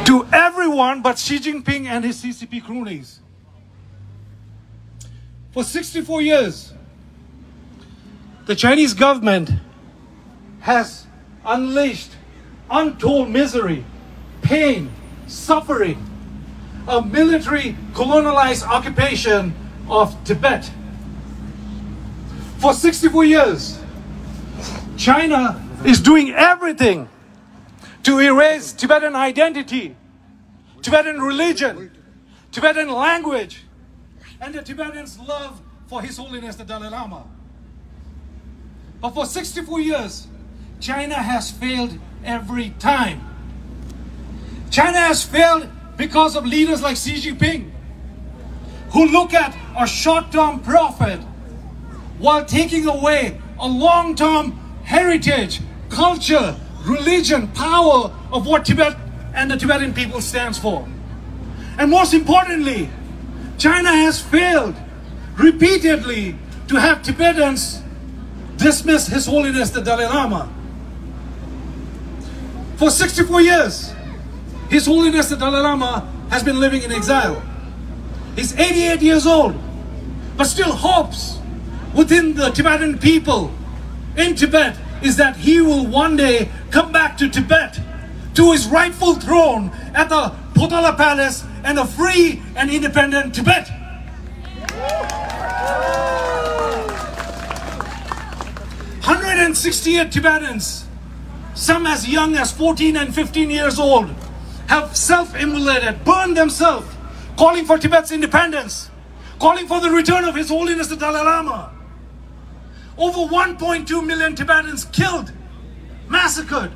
To everyone but Xi Jinping and his CCP cronies. For 64 years, the Chinese government has unleashed untold misery, pain, suffering, a military colonialized occupation of Tibet. For 64 years, China is doing everything to erase Tibetan identity, Tibetan religion, Tibetan language, and the Tibetans' love for His Holiness the Dalai Lama. But for 64 years, China has failed every time. China has failed because of leaders like Xi Jinping, who look at a short-term profit while taking away a long-term heritage, culture, religion, power of what Tibet and the Tibetan people stands for. And most importantly, China has failed repeatedly to have Tibetans dismiss His Holiness the Dalai Lama. For 64 years, His Holiness the Dalai Lama has been living in exile. He's 88 years old, but still hopes within the Tibetan people in Tibet is that he will one day come back to Tibet, to his rightful throne at the Potala Palace and a free and independent Tibet. 168 Tibetans, some as young as 14 and 15 years old, have self-immolated, burned themselves, calling for Tibet's independence, calling for the return of His Holiness the Dalai Lama. Over 1.2 million Tibetans killed, massacred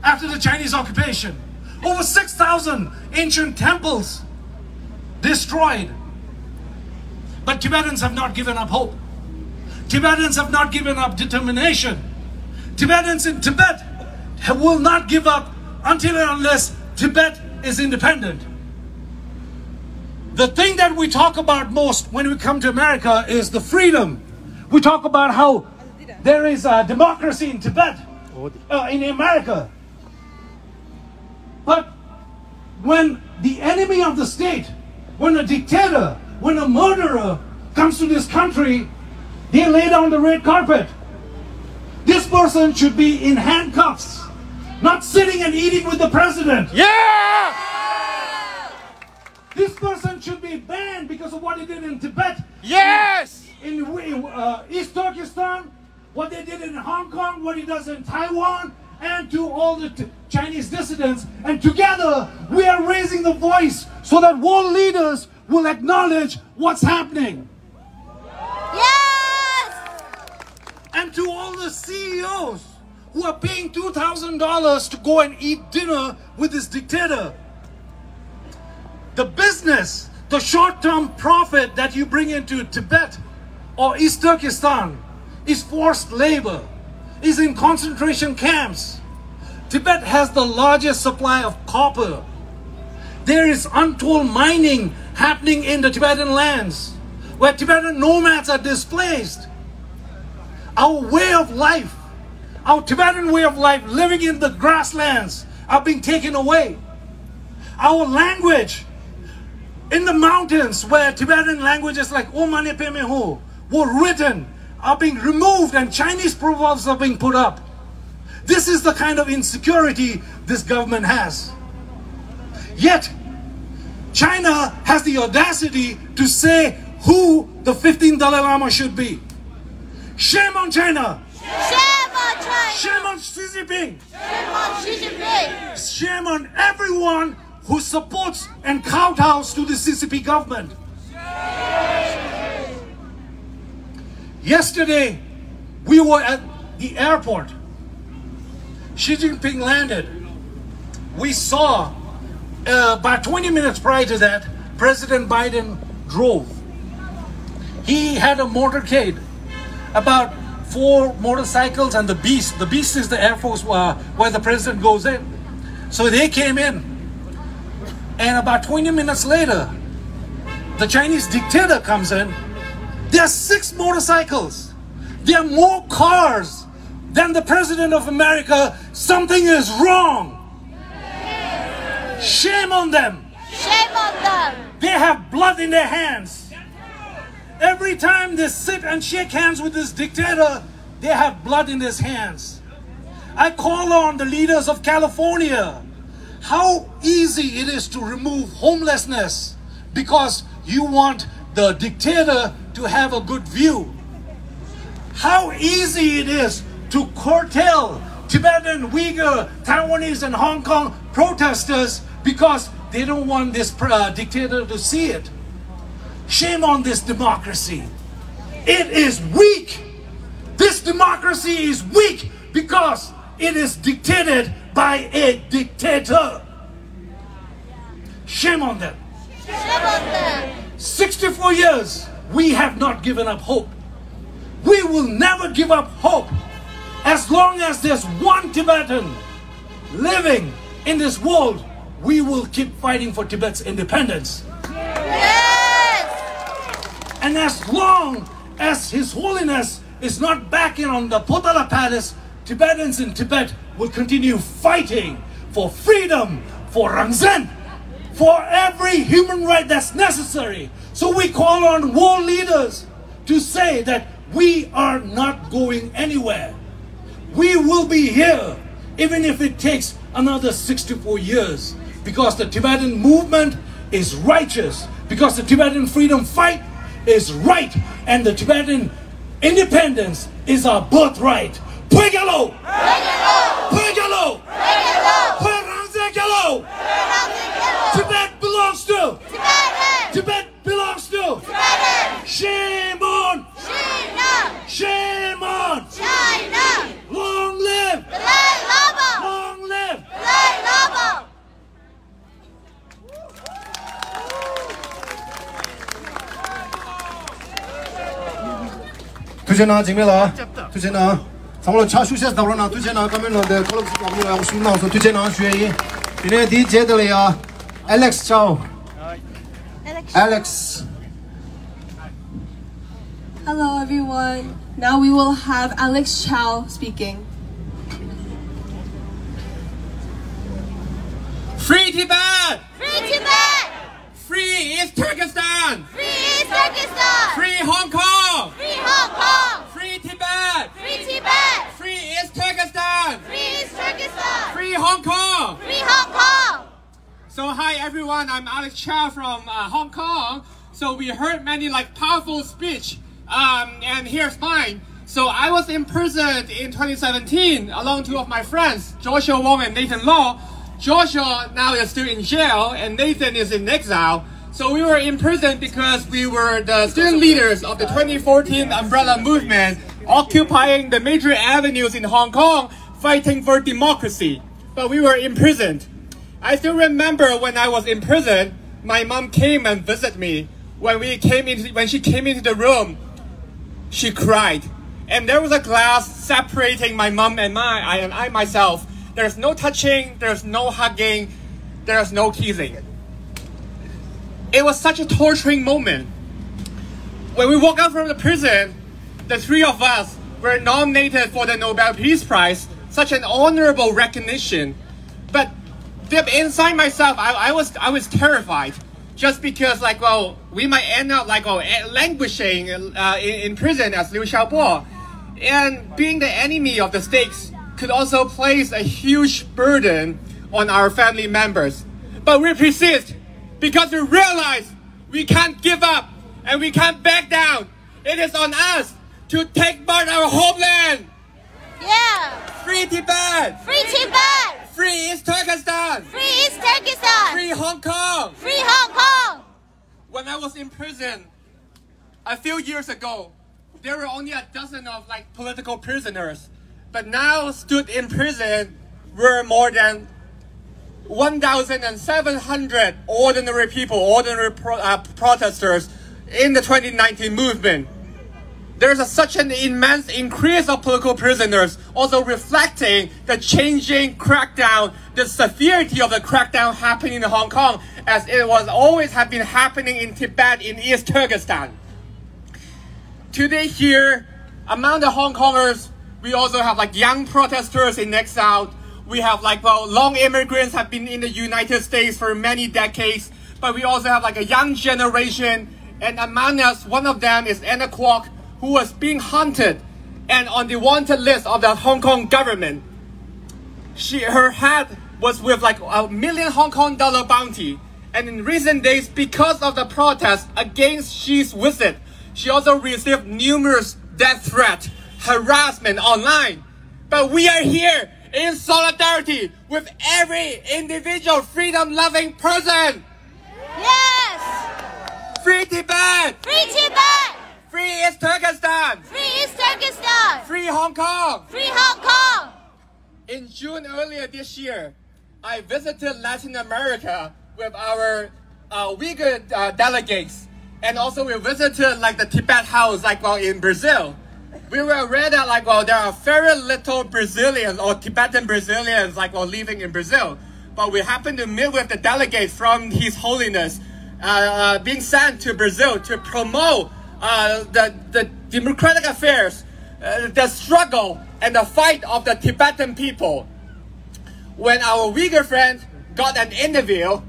after the Chinese occupation. Over 6,000 ancient temples destroyed. But Tibetans have not given up hope. Tibetans have not given up determination. Tibetans in Tibet will not give up until and unless Tibet is independent. The thing that we talk about most when we come to America is the freedom. We talk about how there is a democracy in Tibet, in America. But when the enemy of the state, when a dictator, when a murderer comes to this country, they lay down the red carpet. This person should be in handcuffs, not sitting and eating with the president. Yeah! This person should be banned because of what he did in Tibet. Yes! In East Turkestan, what they did in Hong Kong, what he does in Taiwan, and to all the Chinese dissidents. And together, we are raising the voice so that world leaders will acknowledge what's happening. Yes! And to all the CEOs who are paying $2,000 to go and eat dinner with this dictator. The business, the short-term profit that you bring into Tibet or East Turkestan is forced labor, is in concentration camps. Tibet has the largest supply of copper. There is untold mining happening in the Tibetan lands, where Tibetan nomads are displaced. Our way of life, our Tibetan way of life, living in the grasslands, are being taken away. Our language, in the mountains where Tibetan languages like Omane Pemeho were written, are being removed and Chinese proverbs are being put up. This is the kind of insecurity this government has. Yet, China has the audacity to say who the 15th Dalai Lama should be. Shame on China! Shame on China! Shame on Xi Jinping! Shame on Xi Jinping! Shame on everyone who supports and kowtows to the CCP government. Yesterday, we were at the airport. Xi Jinping landed. We saw, about 20 minutes prior to that, President Biden drove. He had a motorcade, about 4 motorcycles and the Beast. The Beast is the Air Force where the president goes in. So they came in. And about 20 minutes later, the Chinese dictator comes in. There are 6 motorcycles. There are more cars than the President of America. Something is wrong. Shame on them. Shame on them. They have blood in their hands. Every time they sit and shake hands with this dictator, they have blood in his hands. I call on the leaders of California. How easy it is to remove homelessness because you want the dictator to have a good view. How easy it is to curtail Tibetan, Uyghur, Taiwanese and Hong Kong protesters because they don't want this dictator to see it. Shame on this democracy. It is weak. This democracy is weak because it is dictated by a dictator. Shame on them. Shame on them. 64 years, we have not given up hope. We will never give up hope. As long as there's one Tibetan living in this world, we will keep fighting for Tibet's independence. Yes! And as long as His Holiness is not back in on the Potala Palace, Tibetans in Tibet will continue fighting for freedom, for Rangzen, for every human right that's necessary. So we call on world leaders to say that we are not going anywhere. We will be here, even if it takes another 64 years, because the Tibetan movement is righteous, because the Tibetan freedom fight is right, and the Tibetan independence is our birthright. Puegalo! Puegalo! Puegalo! Tibet belongs to! Tibet belongs to! Shame on! Shame on! China! Long live! Dalai Lama! Long live! Dalai Lama! 두제나 정말아 두제나 상로 차슈세스 나오나 두제나 가면로데 콜옵스 나오고 숨나서 두제나 쉐이 이네 디제들이야 Alex Chow Alex Hello everyone. Now we will have Alex Chow speaking. Free Tibet! Free Tibet! Free East Turkestan! Free East Turkestan! Free Hong Kong! Free Hong Kong! Free Tibet! Free Tibet! Free East Turkestan! Free East Turkestan! Free Hong Kong! Free Hong Kong! So hi everyone, I'm Alex Chow from Hong Kong. So we heard many powerful speech, and here's mine. So I was imprisoned in 2017 along 2 of my friends, Joshua Wong and Nathan Law. Joshua now is still in jail and Nathan is in exile. So we were imprisoned because we were the student leaders of the 2014 Umbrella Movement, occupying the major avenues in Hong Kong, fighting for democracy. But we were imprisoned. I still remember when I was in prison, my mom came and visited me. When she came into the room, she cried. And there was a glass separating my mom and I myself. There's no touching, there's no hugging, there's no kissing. It was such a torturing moment. When we walked out from the prison, the 3 of us were nominated for the Nobel Peace Prize, such an honorable recognition. But deep inside myself, I was terrified, just because we might end up languishing in prison as Liu Xiaobo, and being the enemy of the stakes could also place a huge burden on our family members. But we persist because we realize we can't give up and we can't back down. It is on us to take back our homeland. Yeah! Free Tibet! Free Tibet! Free East Turkestan! Free East Turkestan! Free Hong Kong! Free Hong Kong! When I was in prison a few years ago, there were only a dozen of like political prisoners, but now stood in prison were more than 1,700 ordinary people, ordinary protesters in the 2019 movement. There's such an immense increase of political prisoners, also reflecting the changing crackdown, the severity of the crackdown happening in Hong Kong, as it was always have been happening in Tibet, in East Turkestan. Today here, among the Hong Kongers, we also have like young protesters in exile. We have like, well, long immigrants have been in the United States for many decades, but we also have like a young generation, and among us, one of them is Anna Kwok, who was being hunted and on the wanted list of the Hong Kong government. Her head was with like $1 million Hong Kong bounty. And in recent days, because of the protest against Xi's visit, she also received numerous death threats, harassment online. But we are here in solidarity with every individual freedom-loving person. Yes! Free Tibet! Free Tibet! Free East Turkestan! Free East Turkestan! Free Hong Kong! Free Hong Kong! In June earlier this year, I visited Latin America with our Uyghur delegates, and also we visited like the Tibet House, like in Brazil. We were aware that like there are very little Brazilians or Tibetan Brazilians living in Brazil, but we happened to meet with the delegates from His Holiness being sent to Brazil to promote the democratic affairs, the struggle and the fight of the Tibetan people. When our Uyghur friend got an interview,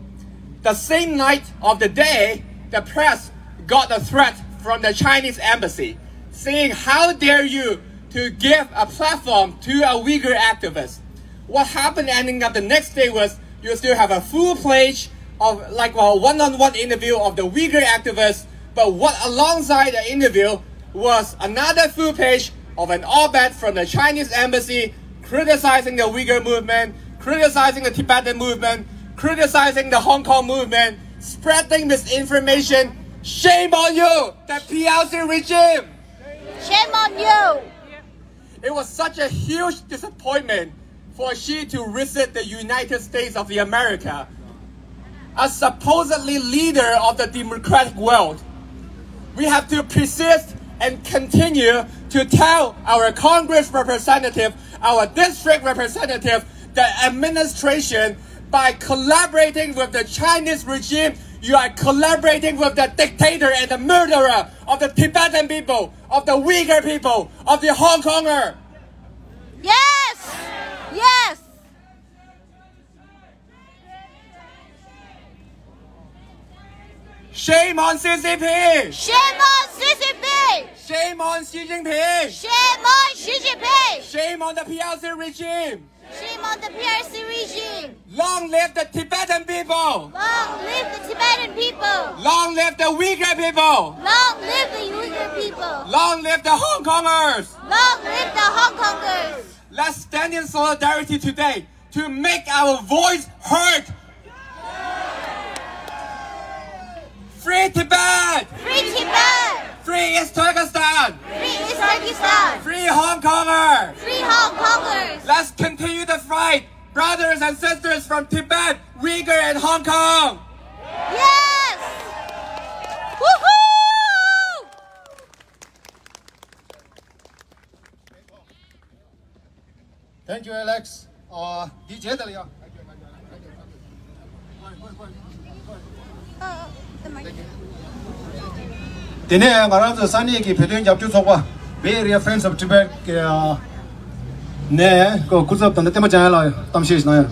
the same night of the day, the press got a threat from the Chinese embassy saying, "How dare you to give a platform to a Uyghur activist?" What happened ending up the next day was you still have a full page of one-on-one interview of the Uyghur activists, but what alongside the interview was another full page of an op-ed from the Chinese embassy criticizing the Uyghur movement, criticizing the Tibetan movement, criticizing the Hong Kong movement, spreading misinformation. Shame on you, the PLC regime! Shame on you! It was such a huge disappointment for Xi to visit the United States of America, a supposedly leader of the democratic world. We have to persist and continue to tell our Congress representative, our district representative, the administration, by collaborating with the Chinese regime, you are collaborating with the dictator and the murderer of the Tibetan people, of the Uyghur people, of the Hong Konger. Yes! Yes! Shame on CCP! Shame on CCP! Shame on Xi Jinping! Shame on Xi Jinping! Shame on the PLC regime! Shame on the PRC regime! Long live the Tibetan people! Long live the Tibetan people! Long live the Uyghur people! Long live the Uyghur people! Long live the Hong Kongers! Long live the Hong Kongers! Let's stand in solidarity today to make our voice heard. Free Tibet! Free Tibet! Free East Turkestan! Free East Turkestan! Free Hong Konger! Free Hong Kongers! Let's continue the fight, brothers and sisters from Tibet, Uyghur and Hong Kong! Yes! Woohoo! Thank you, Alex. DJ 的了呀。今天我让这3年给培训讲就说过 ，Bay Area Friends of Tibet 给呢个故事等的这么讲了，当谢谢呢。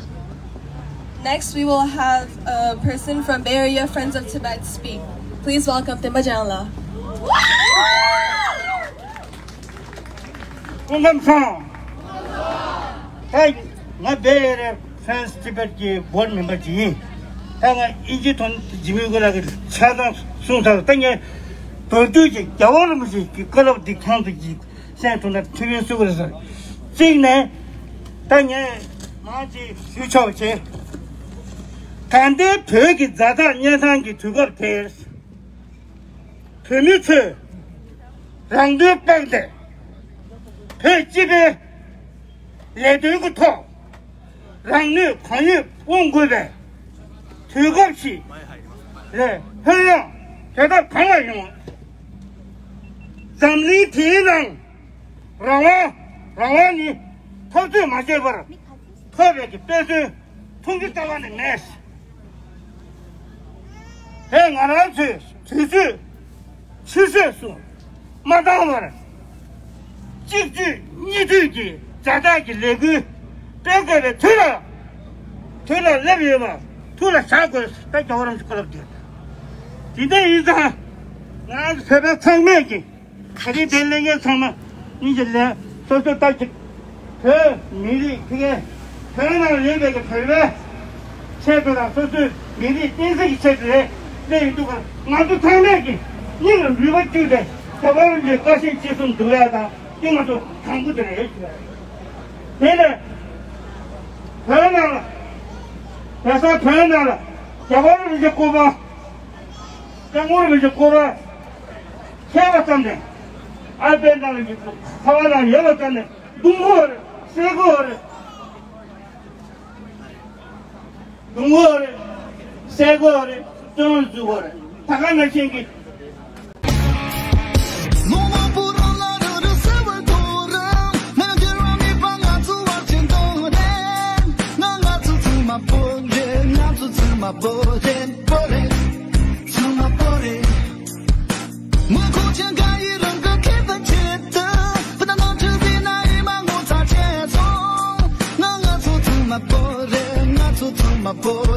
Next, we will have a person from Bay Area Friends of Tibet speak. Please welcome Thimma Janla. Welcome. Hey, my Bay Area Friends Tibet board member ji. Tanga 이제 돈 지미고라고 차단 순서 땅에 도주지 야원음식 그걸 디칸도지 센터나 TV 속에서 지네 땅에 마치 수초체 간데 벽이 자다 년상기 두걸 대 permit 랑드 빵대 배집에 레드구토 랑느 관유 원고배 즐겁시 네 현령 대답 강화형 잠리 대랑 라와니 터즈 맞아버려 터베기 빼서 통기다가는 내시 행안한수 지수 치세수 마다마라 찍지 니들기 자다기 레그 빼거래 들어 레비에마 들어 자고 딱 저런 스컬럽디 이제 이자 나 새벽 상매기 가리 되는 게 정말 이제 내 소소 딱그 미리 그게 변화를 예배가 별배 체도랑 소소 미리 띵석이 체도에 내 누가 나도 상매기 이걸 리버티데 저번에 이제 가시 지금 들어야다 이것도 강구들에 해주라 내가 변화라 그래서 변화라 저번에 이제 꼽아 장모를 이제 꼽아 해봤던데 알벤다는 게 사와나는 여봤던데 농구를 새거를 새거를 전주거를 다가나 생기 my boy.